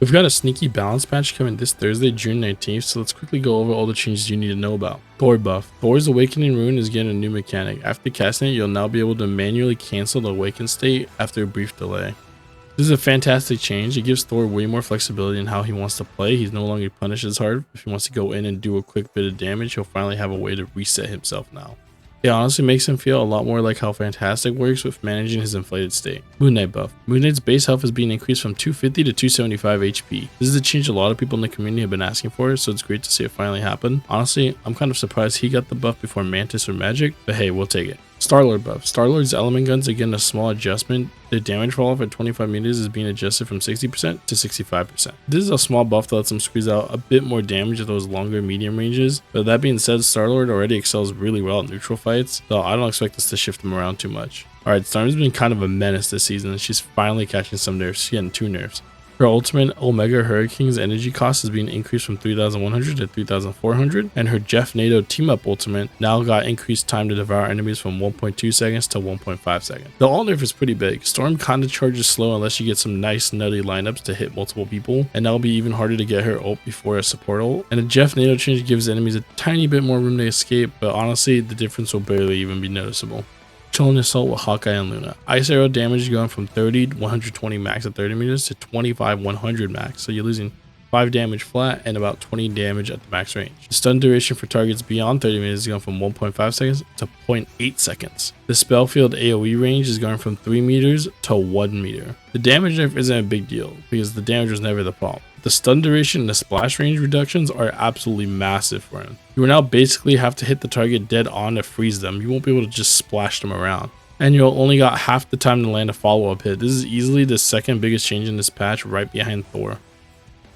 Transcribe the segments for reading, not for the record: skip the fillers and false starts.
We've got a sneaky balance patch coming this Thursday, June 19th, so let's quickly go over all the changes you need to know about. Thor buff. Thor's Awakening Rune is getting a new mechanic. After casting it, you'll now be able to manually cancel the awakened state after a brief delay. This is a fantastic change. It gives Thor way more flexibility in how he wants to play. He's no longer punished as hard. If he wants to go in and do a quick bit of damage, he'll finally have a way to reset himself now. It honestly makes him feel a lot more like how Fantastic works with managing his inflated state. Moon Knight buff. Moon Knight's base health is being increased from 250 to 275 HP. This is a change a lot of people in the community have been asking for, so it's great to see it finally happen. Honestly, I'm kind of surprised he got the buff before Mantis or Magic, but hey, we'll take it. Star-Lord buff. Star-Lord's element guns are getting a small adjustment. Their damage falloff at 25 meters is being adjusted from 60% to 65%. This is a small buff that lets them squeeze out a bit more damage at those longer medium ranges. But that being said, Star-Lord already excels really well at neutral fights, so I don't expect this to shift him around too much. Alright, Storm's been kind of a menace this season, and she's finally catching some nerfs. She's getting 2 nerfs. Her ultimate Omega Hurricane's energy cost is being increased from 3,100 to 3,400, and her Jeff-nado team-up ultimate now got increased time to devour enemies from 1.2 seconds to 1.5 seconds. The alt nerf is pretty big. Storm kinda charges slow unless you get some nice nutty lineups to hit multiple people, and that'll be even harder to get her ult before a support ult. And a Jeff-nado change gives enemies a tiny bit more room to escape, but honestly, the difference will barely even be noticeable. Chilling Assault with Hawkeye and Luna. Ice arrow damage is going from 30 120 max at 30 meters to 25 100 max, so you're losing 5 damage flat and about 20 damage at the max range. The stun duration for targets beyond 30 meters is going from 1.5 seconds to 0.8 seconds. The spell field AoE range is going from 3 meters to 1 meter. The damage nerf isn't a big deal because the damage was never the problem. The stun duration and the splash range reductions are absolutely massive for him. You will now basically have to hit the target dead on to freeze them. You won't be able to just splash them around. And you'll only got half the time to land a follow-up hit. This is easily the second biggest change in this patch, right behind Thor.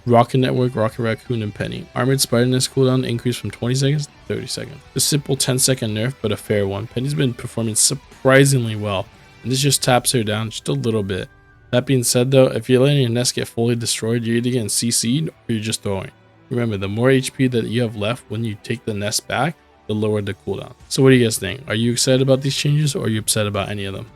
Rocket Network, Rocket Raccoon, and Peni. Armored Spider-Ness cooldown increased from 20 seconds to 30 seconds. A simple 10-second nerf, but a fair one. Penny's been performing surprisingly well, and this just taps her down just a little bit. That being said though, if you're letting your nest get fully destroyed, you're either getting CC'd or you're just throwing. Remember, the more HP that you have left when you take the nest back, the lower the cooldown. So what do you guys think? Are you excited about these changes or are you upset about any of them?